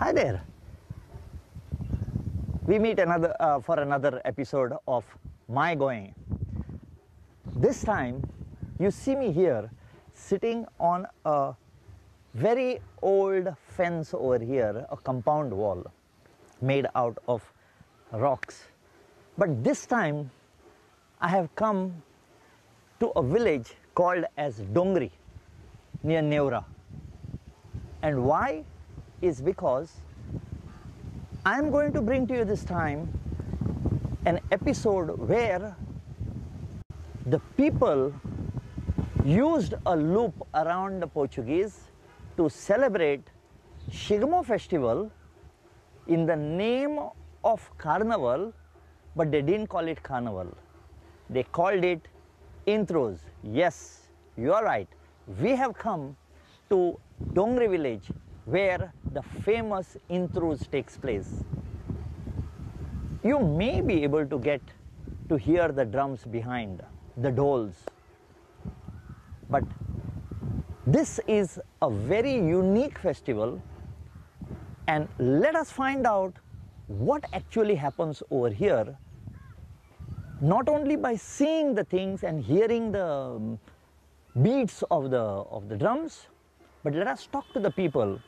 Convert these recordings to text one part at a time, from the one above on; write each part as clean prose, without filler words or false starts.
Hi there. We meet for another episode of My Goem. This time, you see me here sitting on a very old fence over here, a compound wall made out of rocks. But this time, I have come to a village called as Dongri, near Neura. And why? Is because I'm going to bring to you this time an episode where the people used a loop around the Portuguese to celebrate Intruz Festival in the name of Carnival, but they didn't call it Carnival. They called it Intruz. Yes, you are right. We have come to Dongri village where the famous Intruz takes place. You may be able to get to hear the drums behind, the doles. But this is a very unique festival, and let us find out what actually happens over here, not only by seeing the things and hearing the beats of the drums, but let us talk to the people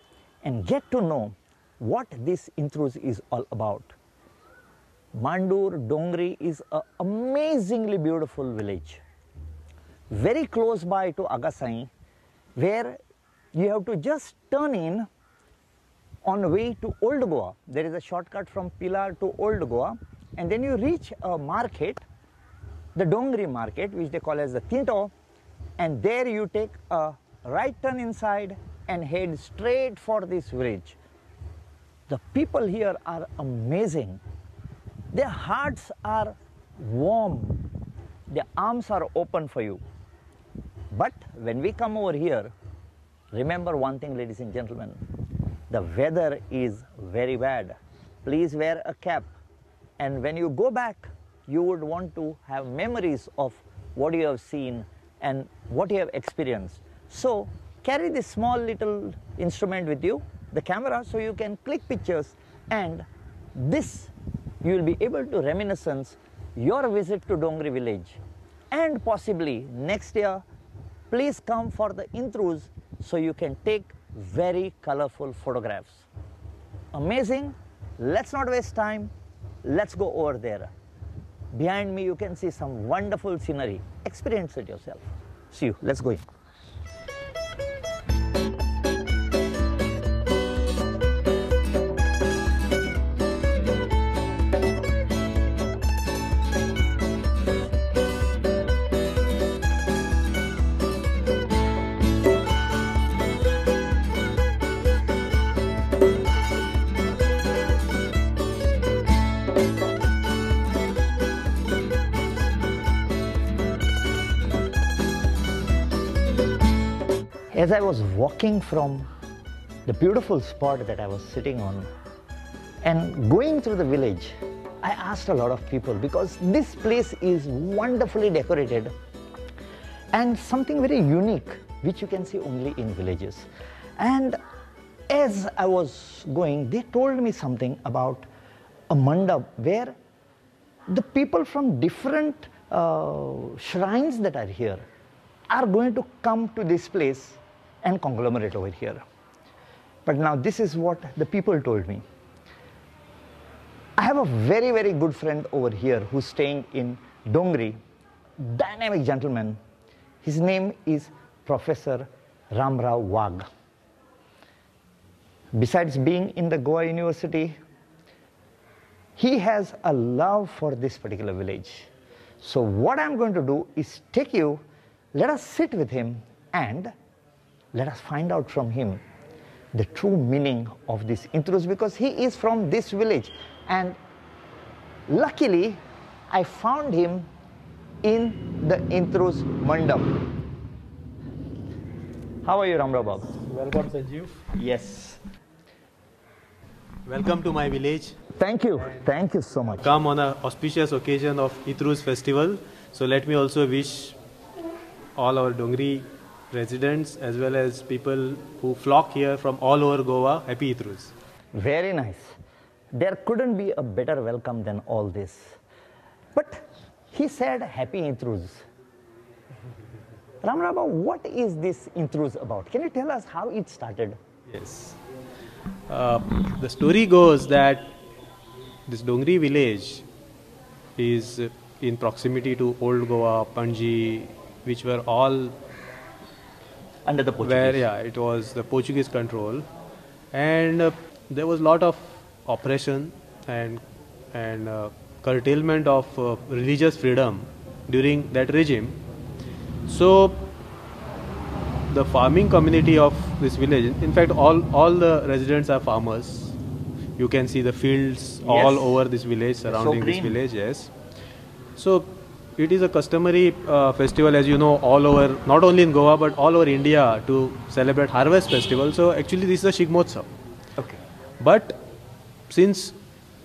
and get to know what this Intruz is all about. Mandur Dongri is an amazingly beautiful village, very close by to Agasai, where you have to just turn in on the way to Old Goa. There is a shortcut from Pilar to Old Goa, and then you reach a market, the Dongri market, which they call as the Tinto, and there you take a right turn inside and head straight for this village. The people here are amazing. Their hearts are warm. Their arms are open for you. But when we come over here, remember one thing, ladies and gentlemen, the weather is very bad. Please wear a cap. And when you go back, you would want to have memories of what you have seen and what you have experienced. So carry this small little instrument with you, the camera, so you can click pictures, and this you will be able to reminiscence your visit to Dongri village. And possibly next year, please come for the Intruz so you can take very colorful photographs. Amazing. Let's not waste time. Let's go over there. Behind me you can see some wonderful scenery. Experience it yourself. See you. Let's go in. As I was walking from the beautiful spot that I was sitting on and going through the village, I asked a lot of people, because this place is wonderfully decorated and something very unique which you can see only in villages. And as I was going, they told me something about a mandap where the people from different shrines that are here are going to come to this place and conglomerate over here. But now this is what the people told me. I have a very, very good friend over here who's staying in Dongri, dynamic gentleman. His name is Professor Ramrao Wag. Besides being in the Goa University, he has a love for this particular village. So what I'm going to do is take you, let us sit with him and let us find out from him the true meaning of this Intruz, because he is from this village. And luckily, I found him in the Intruz Mandap. How are you, Ramrao Bab? Welcome, Sanjeev. Yes. Welcome to my village. Thank you. Thank you so much. Come on an auspicious occasion of Intruz Festival. So let me also wish all our Dongri residents as well as people who flock here from all over Goa, happy Intruz. Very nice. There couldn't be a better welcome than all this. But he said happy Intruz. Ramraba, what is this Intruz about? Can you tell us how it started? Yes. The story goes that this Dongri village is in proximity to Old Goa, Panji, which were all Under the Portuguese. where, yeah, it was the Portuguese control, and there was a lot of oppression and curtailment of religious freedom during that regime. So the farming community of this village, in fact, all the residents are farmers. You can see the fields all over this village, surrounding this village. Yes. So it is a customary festival, as you know, all over, not only in Goa but all over India, to celebrate harvest festival. So actually this is a Shigmotsav. Okay. But since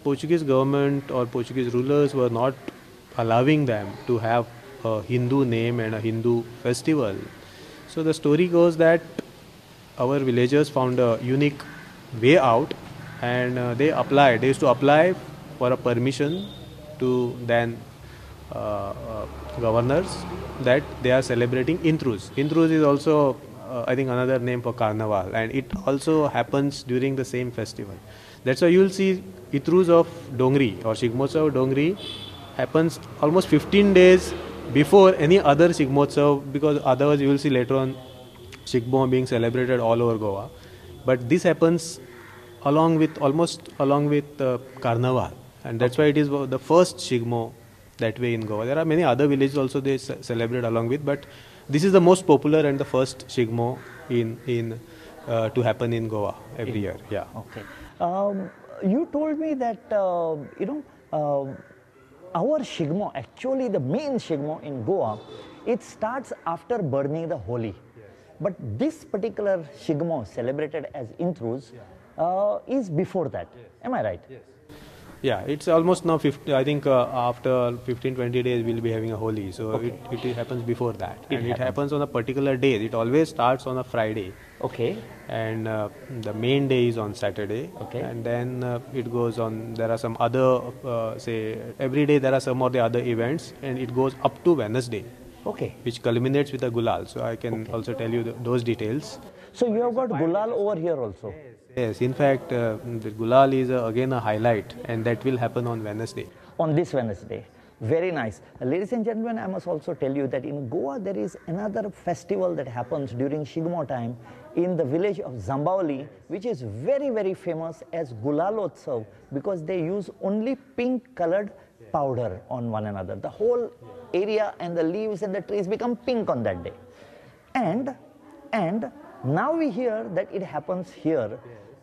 Portuguese government or Portuguese rulers were not allowing them to have a Hindu name and a Hindu festival, so the story goes that our villagers found a unique way out, and they used to apply for a permission to then governors that they are celebrating Intruz. Intruz is also I think another name for Carnival, and it also happens during the same festival. That's why you will see Intruz of Dongri or Shigmotsav of Dongri happens almost 15 days before any other Shigmotsav, because otherwise you will see later on Shigmo being celebrated all over Goa. But this happens almost along with Carnival, and that's why it is the first Shigmo that way in Goa. There are many other villages also they celebrate along with, but this is the most popular and the first Shigmo to happen in Goa every year. Yeah. Okay. You told me that our Shigmo, actually the main Shigmo in Goa, it starts after burning the Holi. Yes. But this particular Shigmo celebrated as Intruz is before that. Yes. Am I right? Yes. Yeah, it's almost now 50, I think after 15-20 days we'll be having a Holi. So okay. it happens before that. It happens on a particular day. It always starts on a Friday. Okay. And the main day is on Saturday. Okay. And then it goes on, there are some other, say, every day there are some of the other events, and it goes up to Wednesday. Okay. Which culminates with a Gulal. So I can also tell you those details. So you have got Gulal over here also? Yes, in fact, the Gulal is again a highlight, and that will happen on Wednesday. On this Wednesday. Very nice. Ladies and gentlemen, I must also tell you that in Goa there is another festival that happens during Shigmo time in the village of Zambauli, which is very, very famous as Gulalotsav, because they use only pink colored powder on one another. The whole area and the leaves and the trees become pink on that day. And now we hear that it happens here.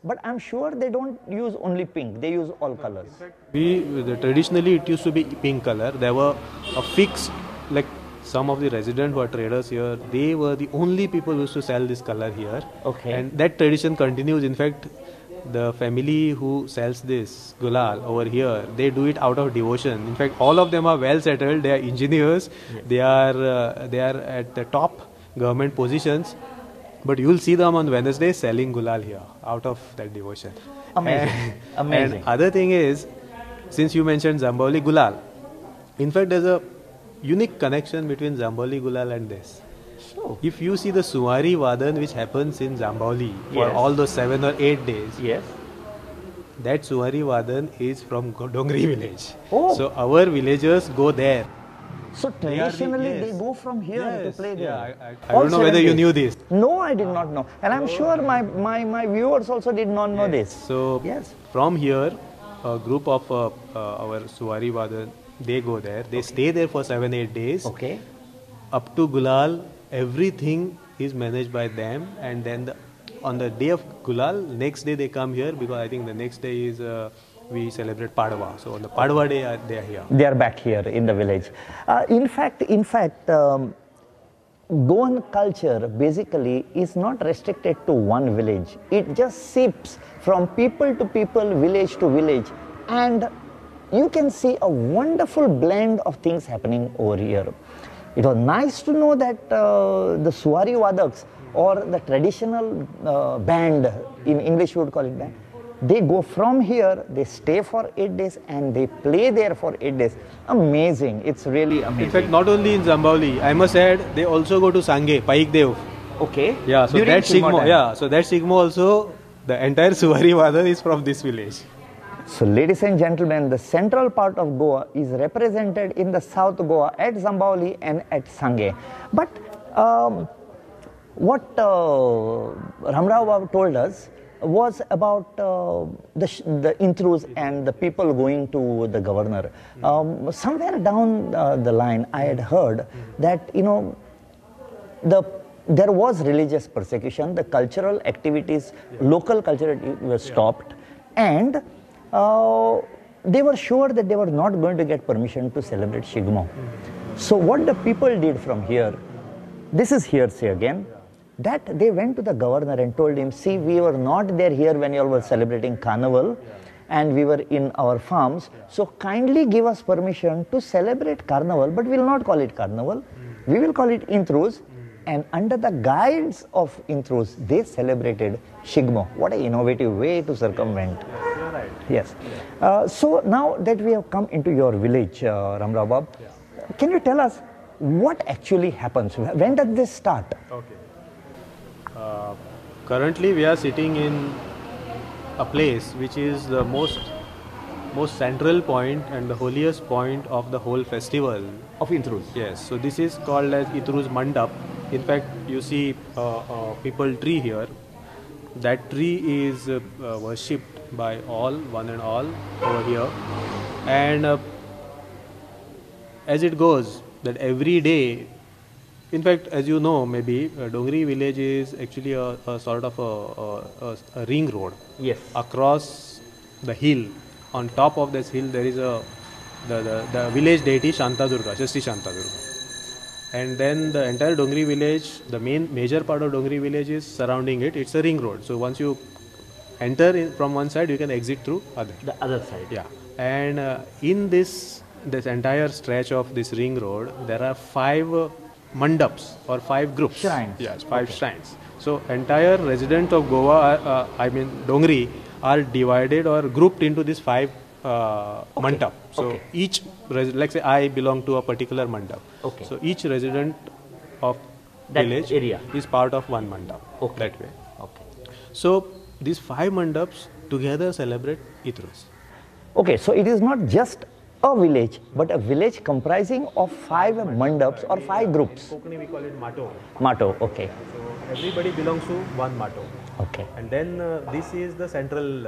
But I'm sure they don't use only pink, they use all colors. Traditionally it used to be pink color. There were a fixed, like some of the residents who are traders here, they were the only people who used to sell this color here. Okay. And that tradition continues. In fact, the family who sells this Gulal over here, they do it out of devotion. In fact, all of them are well settled, they are engineers, yes. They are at the top government positions. But you will see them on Wednesday selling Gulal here out of that devotion. Amazing. Amazing. And other thing is, since you mentioned Zambauli Gulal, in fact there's a unique connection between Zambauli Gulal and this. So, if you see the Suwari Vadan which happens in Zambauli for all those 7 or 8 days, yes, that Suwari Vadan is from Dongri village. Oh. So our villagers go there. So traditionally they go from here to play there. Yeah, I don't know whether you knew this. No, I did not know. And I'm sure my viewers also did not know this. So from here, a group of our Suwari Vadan, they go there. They stay there for 7-8 days. Okay. Up to Gulal, everything is managed by them. And then on the day of Gulal, next day they come here, because I think the next day is... we celebrate Padwa. So on the Padwa day, they are here. They are back here in the village. In fact, Goan culture basically is not restricted to one village. It just seeps from people to people, village to village. And you can see a wonderful blend of things happening over here. It was nice to know that the Suwari Vadaks, or the traditional band, in English we would call it band, they go from here, they stay for 8 days and they play there for 8 days. Amazing. It's really amazing. In fact, not only in Zambauli, I must add, they also go to Sange, Paikdev. Okay. Yeah, so During that Shigmo Shigmo, time. yeah, so that Shigmo also, the entire Suvari Vadar is from this village. So ladies and gentlemen, the central part of Goa is represented in the South Goa at Zambauli and at Sange. But what Ramrao Babu told us was about the Intruz and the people going to the governor. Somewhere down the line, I had heard that, you know, there was religious persecution, the cultural activities, local cultural activities were stopped, and they were sure that they were not going to get permission to celebrate Shigmo. So what the people did from here, this is hearsay again, that they went to the governor and told him, see, we were not there here when you all were celebrating Carnival, and we were in our farms, so kindly give us permission to celebrate Carnival, but we will not call it Carnival, we will call it Intruz. And under the guidance of Intruz, they celebrated Shigmo. What an innovative way to circumvent. You're right. Yes. So now that we have come into your village, Ramrao Bab, can you tell us what actually happens? When does this start? Okay. Currently, we are sitting in a place which is the most central point and the holiest point of the whole festival. Of Intruz. Yes. So this is called as Intruz Mandap. In fact, you see a people tree here. That tree is worshipped by all, one and all over here. And as it goes, that every day, in fact, as you know, maybe Dongri village is actually a sort of a ring road. Yes. Across the hill, on top of this hill, there is the village deity Shanta Durga, Shasti Shanta Durga. And then the entire Dongri village, the major part of Dongri village is surrounding it. It's a ring road. So once you enter in from one side, you can exit through other. The other side. Yeah. And in this entire stretch of this ring road, there are 5 mandaps or 5 groups. Shrines. Yes, 5 shrines. So entire resident of Goa, Dongri, are divided or grouped into these 5 mandap. So each, like say I belong to a particular mandap. Okay. So each resident of that village area is part of one mandap. Okay. That way. Okay. So these 5 mandaps together celebrate Intruz. Okay, so it is not just a village, but a village comprising of 5 mandaps or 5 groups. Konkani we call it Mato. Mato, okay. So everybody belongs to one Mato. Okay. And then this is the central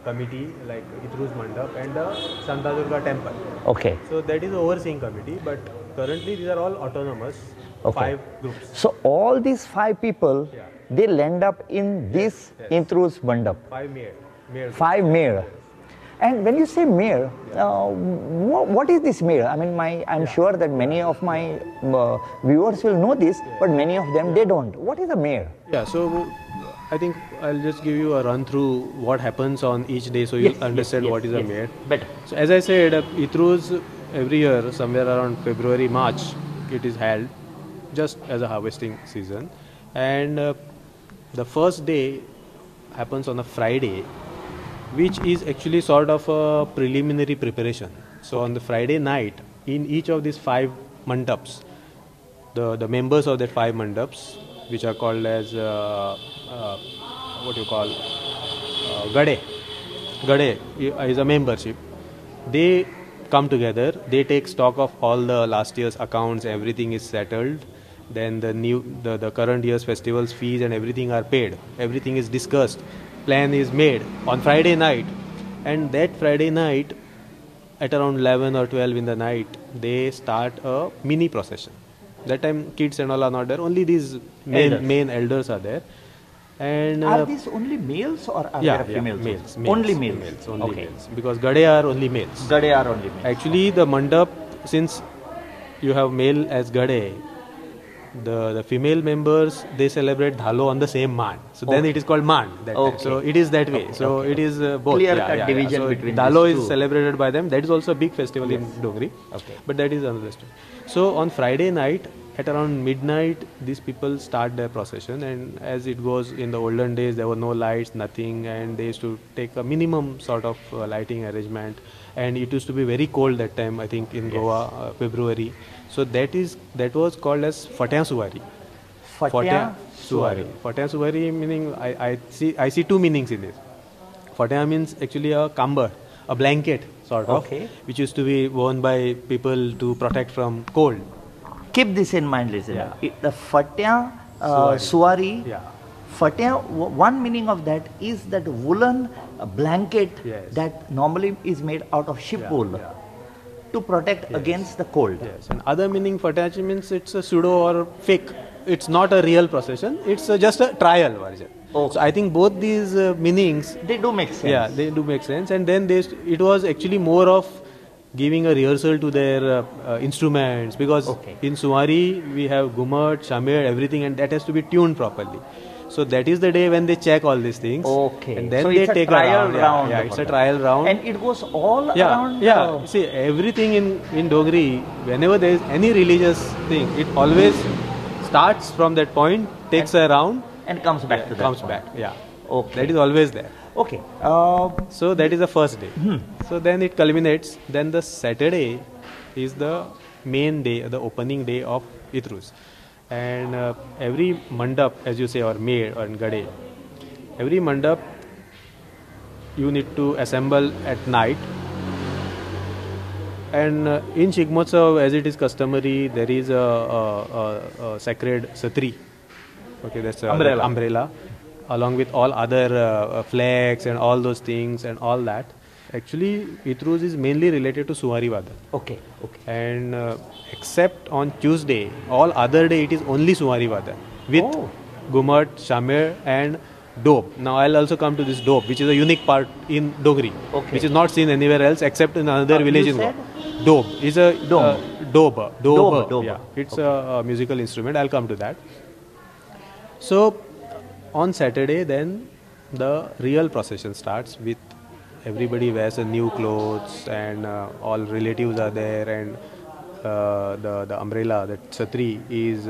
committee like Intruz Mandap and the Santa Durga temple. Okay. So that is the overseeing committee, but currently these are all autonomous, 5 groups. So all these 5 people, they land up in this Intruz Mandap. 5 mayor. 5 mayor. And when you say mayor, what is this mayor? I mean, I'm sure that many of my viewers will know this, but many of them, they don't. What is a mayor? Yeah, so I think I'll just give you a run through what happens on each day so you'll understand what is a mayor. Better. So as I said, Intruz every year, somewhere around February, March, it is held just as a harvesting season. And the first day happens on a Friday, which is actually sort of a preliminary preparation. So on the Friday night, in each of these 5 mandaps, the members of that 5 mandaps, which are called as what you call Gade. Gade is a membership. They come together. They take stock of all the last year's accounts. Everything is settled. Then the current year's festivals fees and everything are paid. Everything is discussed. Plan is made on Friday night, and that Friday night at around 11 or 12 in the night, they start a mini procession. That time kids and all are not there, only these main elders are there. And are these only males or are there females? Males. Only males. Males. Because Gade are only males. Gade are only males. Actually, the mandap, since you have male as Gade, the female members, they celebrate Dhalo on the same Mand. So then it is called Mand. So it is that way. So it is both. Clear-cut division so between Dhalo these is two. celebrated by them. That is also a big festival in Dongri. Okay. But that is another story. So on Friday night, at around midnight, these people start their procession, and as it goes in the olden days, there were no lights, nothing, and they used to take a minimum sort of lighting arrangement, and it used to be very cold that time, I think in Goa, February. So that was called as Fatya Suwari. Fatya Suwari. Fatya Suwari meaning I see two meanings in this. Fatya means actually a kambar, a blanket sort of, which used to be worn by people to protect from cold. Keep this in mind, listener. The Fatya Suwari. Yeah. Fatya, one meaning of that is that woolen blanket that normally is made out of sheep wool to protect against the cold. Yes. And other meaning Fatya means it's a pseudo or fake. It's not a real procession. It's just a trial version. Okay. So I think both these meanings, they do make sense. Yeah, they do make sense. And then it was actually more of giving a rehearsal to their instruments, because in Suwari we have Gumat, Shamir, everything, and that has to be tuned properly. So that is the day when they check all these things. Okay. And then so they it's take a trial round. Yeah, it's a trial round. And it goes all around. Yeah. See, everything in Dongri, whenever there is any religious thing, it always starts from that point, takes a round, and comes back to that. Comes point. back. Yeah. Okay. That is always there. Okay. So that is the first day. So then it culminates. Then the Saturday is the main day, the opening day of Intruz. And every mandap, as you say, or maid or gade, every mandap you need to assemble at night. And in Shigmotsav, as it is customary, there is a sacred satri. Okay, that's umbrella, along with all other flags and all those things and all that. Actually, Intruz is mainly related to Suwari Vadan. Okay. And except on Tuesday, all other day it is only Suwari Vadan with Gumat, Shamir and Dob. Now I'll also come to this Dob, which is a unique part in Dongri, which is not seen anywhere else except in another village in Goa. Dob is a Dob. Yeah, it's a musical instrument. I'll come to that. So on Saturday, then the real procession starts with everybody wears a new clothes, and all relatives are there, and the umbrella, that satri, is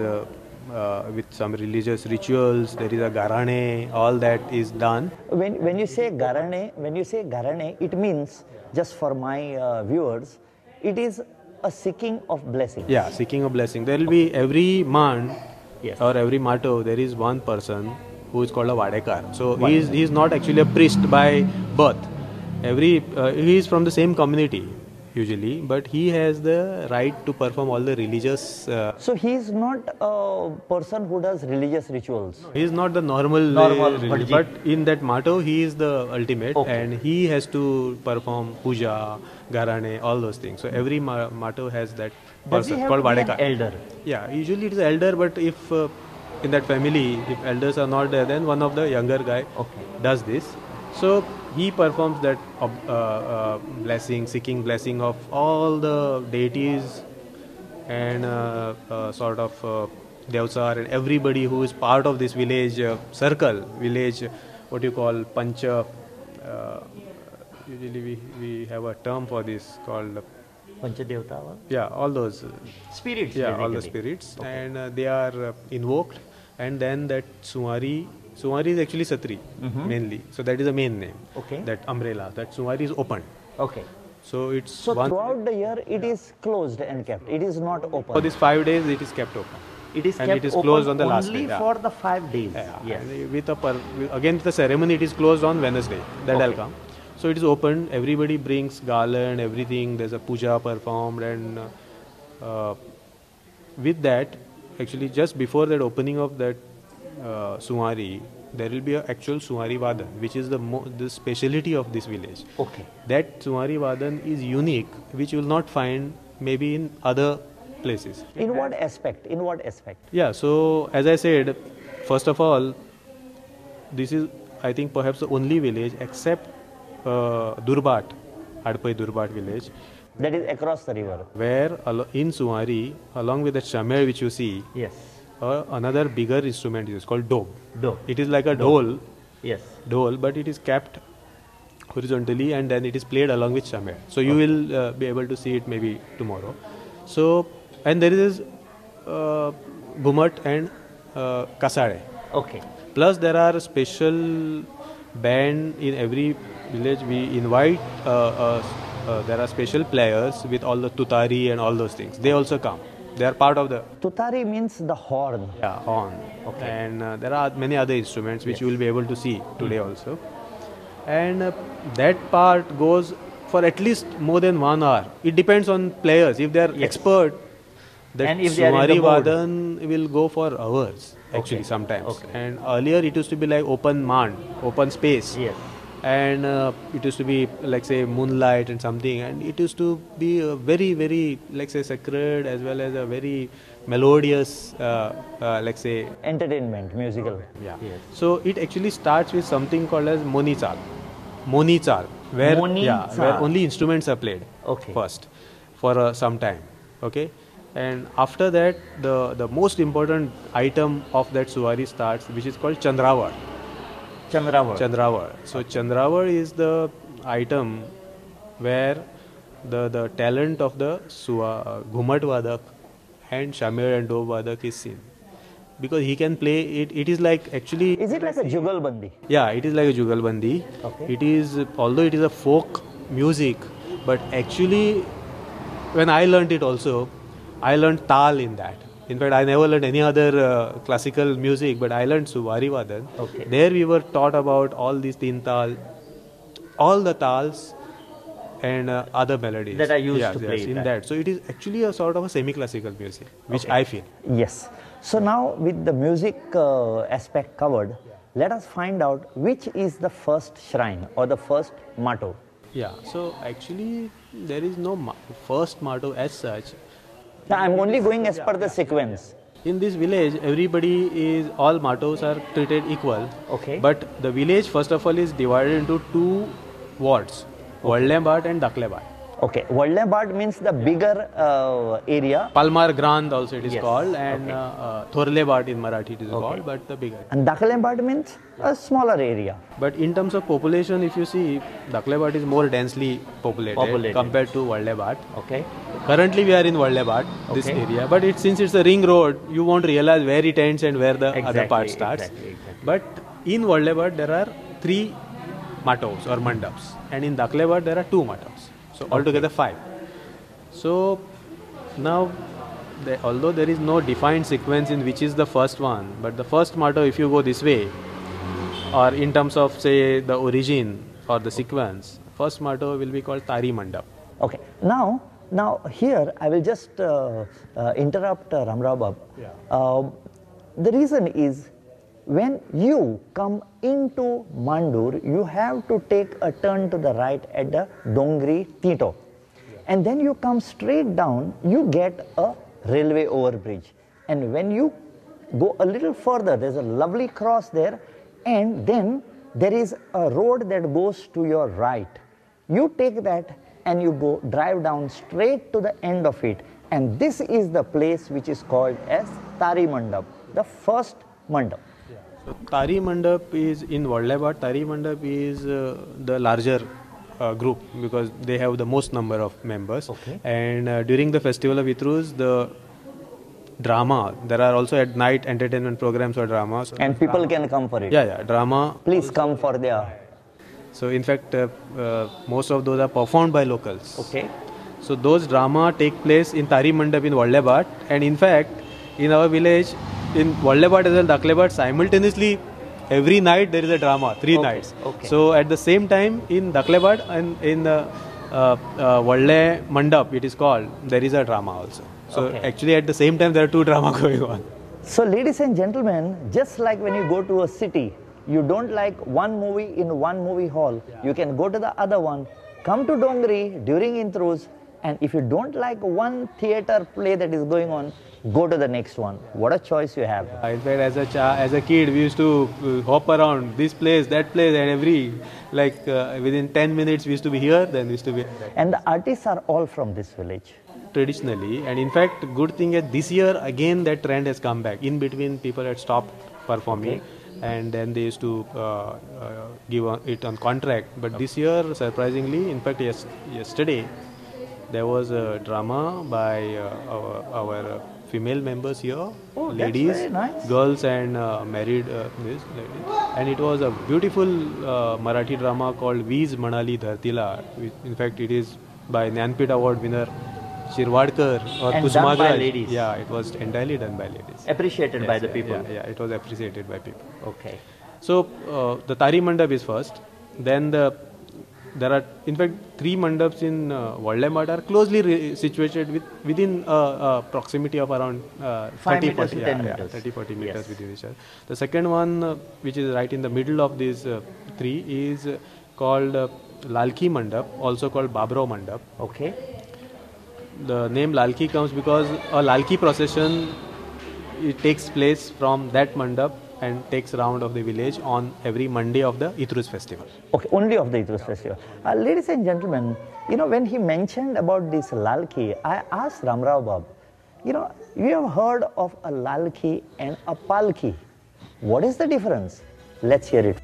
with some religious rituals. There is a garane, all that is done. When you say garane, it means, just for my viewers, it is a seeking of blessing. Yeah, seeking of blessing. There will be every man or every mato, there is one person who is called a vadekar. So he is not actually a priest by birth. He is from the same community usually, but he has the right to perform all the religious. So he is not a person who does religious rituals. No, he is not the normal but in that mato he is the ultimate, and he has to perform puja, garane, all those things. So every mato has that person called vadekar. Elder. Yeah, usually it is elder, but if in that family, if elders are not there, then one of the younger guy does this. So he performs that blessing, seeking blessing of all the deities and sort of Devsar and everybody who is part of this village what you call pancha. Usually we have a term for this called Pancha Devta. Yeah, all those spirits. Yeah, all the spirits, and they are invoked, and then that Suwari is actually Satri mainly. So that is the main name. That umbrella, that Suwari is opened. So it's throughout the year it is closed and kept. It is not open. For these 5 days it is kept open. It is kept closed on the last day. Only for the 5 days. Yes. And with again the ceremony, it is closed on Wednesday. That I'll come. So it is open. Everybody brings garland, everything. There's a puja performed, and with that, actually, just before that opening of that Suwari, there will be an actual Suwari Vadan, which is the speciality of this village. That Suwari Vadan is unique, which you will not find maybe in other places. In what aspect? Yeah, so as I said, first of all, this is, I think, perhaps the only village except Durbat, Adpai Durbat village. That is across the river. Where in Suwari, along with the Shamir which you see, another bigger instrument is called Dob. It is like a dhol, but it is kept horizontally and then it is played along with Shamir. So you will be able to see it maybe tomorrow. So, and there is Ghumat and Kasade. Okay. Plus there are special band in every village. We invite there are special players with all the tutari and all those things. They also come. They are part of the Tutari means the horn. horn. Okay. And there are many other instruments which you will be able to see today also. And that part goes for at least more than 1 hour. It depends on players. If they are expert, that And if they are in the Sumari mood. Vadan will go for hours actually sometimes. Okay. And earlier it used to be like open mand, open space. Yes. And it used to be like say moonlight and something, and it used to be a very very like say sacred as well as a very melodious like say Entertainment, musical. yeah. Yes. So it actually starts with something called as Moni Chal, where Moni where Chal. only instruments are played Okay. first for some time, okay, and after that the most important item of that Suwari starts, which is called Chandravar. Chandravar. So Chandravar is the item where the talent of the Ghumat Vadak and Shamir and Dob Vadak is seen. Because he can play it. It is like actually. Is it like a jugalbandi? Yeah, it is like a jugalbandi. Okay. It is, although it is a folk music, but actually when I learnt it also, I learnt tal in that. In fact, I never learned any other classical music, but I learned Suwari Vadan. Okay. There we were taught about all these teen tal, all the tals and other melodies. That are used to yes, play in that. that. So it is actually a sort of a semi-classical music, which I feel. Yes. So now with the music aspect covered, let us find out which is the first shrine or the first motto. Yeah, so actually there is no first motto as such. Now I'm only going as per the sequence. In this village, everybody is, all mattos are treated equal. Okay. But the village, first of all, is divided into 2 wards, Vadlebat and Daklebat. Okay. Vadlebat means the bigger area. Palmar Grand also it is Yes. called, and Thorlebat in Marathi it is called, but the bigger. And Daklebat means a smaller area. But in terms of population, if you see, Daklebat is more densely populated. Compared to Vadlebat. Okay. Currently we are in Vadlebat, this Okay. area, but since it's a ring road, you won't realize where it ends and where the other part starts. Exactly. But in Vadlebat there are 3 mattos or mandaps, and in Daklebat there are 2 mattos. So altogether 5. So now, although there is no defined sequence in which is the first one, but the first matto, if you go this way, or in terms of say the origin or the sequence, first matto will be called Tari Mandap. Okay. Now here I will just interrupt Ramrao Bab. Yeah. The reason is when you come into Mandur, you have to take a turn to the right at the Dongri-Tiswadi. And then you come straight down, you get a railway overbridge. And when you go a little further, there's a lovely cross there, and then there is a road that goes to your right. You take that and you go drive down straight to the end of it. And this is the place which is called as Tari Mandap, the first mandap. So Tari Mandap is in Vadlebat. Tari Mandap is the larger group because they have the most number of members. Okay. And during the festival of Intruz, the drama, there are also at night entertainment programs or dramas. And people can come for it. Yeah, drama. Please come for their. So in fact, most of those are performed by locals. Okay. So those drama take place in Tari Mandap in Vadlebat, and in fact, in our village, in Vadlebat as well Daklebat, simultaneously every night there is a drama, 3 nights. Okay. So at the same time in Daklebat and in the Vadle Mandap, it is called, there is a drama also. So actually at the same time there are 2 drama going on. So ladies and gentlemen, just like when you go to a city, you don't like one movie in one movie hall, you can go to the other one, come to Dongri during Intruz, and if you don't like one theatre play that is going on, go to the next one. What a choice you have. In fact, as a kid, we used to hop around this place, that place, and every, within 10 minutes we used to be here, then we used to be there. And the artists are all from this village. Traditionally, and in fact, good thing is this year again that trend has come back. In between, people had stopped performing, and then they used to give it on contract. But this year, surprisingly, in fact, yesterday there was a drama by our female members here, Oh, that's ladies, very nice. girls, and married this ladies. And it was a beautiful Marathi drama called Veez Manali Dhartila. In fact, it is by Jnanpith Award winner Shirwadkar or And done by Kusmagraj. ladies. Yeah, it was entirely done by ladies. Appreciated Yes, by the yeah, people. Yeah, it was appreciated by people. Okay. So the Tari Mandap is first. Then there are in fact 3 mandaps in Waldemart are closely situated within proximity of around 5 30, meters 40, to 10 yeah, meters. 30, 40 meters Yes. within each other. The second one, which is right in the middle of these 3, is called Lalki Mandap, also called Babrao Mandap. Okay. The name Lalki comes because a Lalki procession, it takes place from that mandap and takes round of the village on every Monday of the Intruz Festival. Okay, only of the Intruz Festival. Ladies and gentlemen, when he mentioned about this lalki, I asked Ramrao Bab, you have heard of a lalki and a palki. What is the difference? Let's hear it.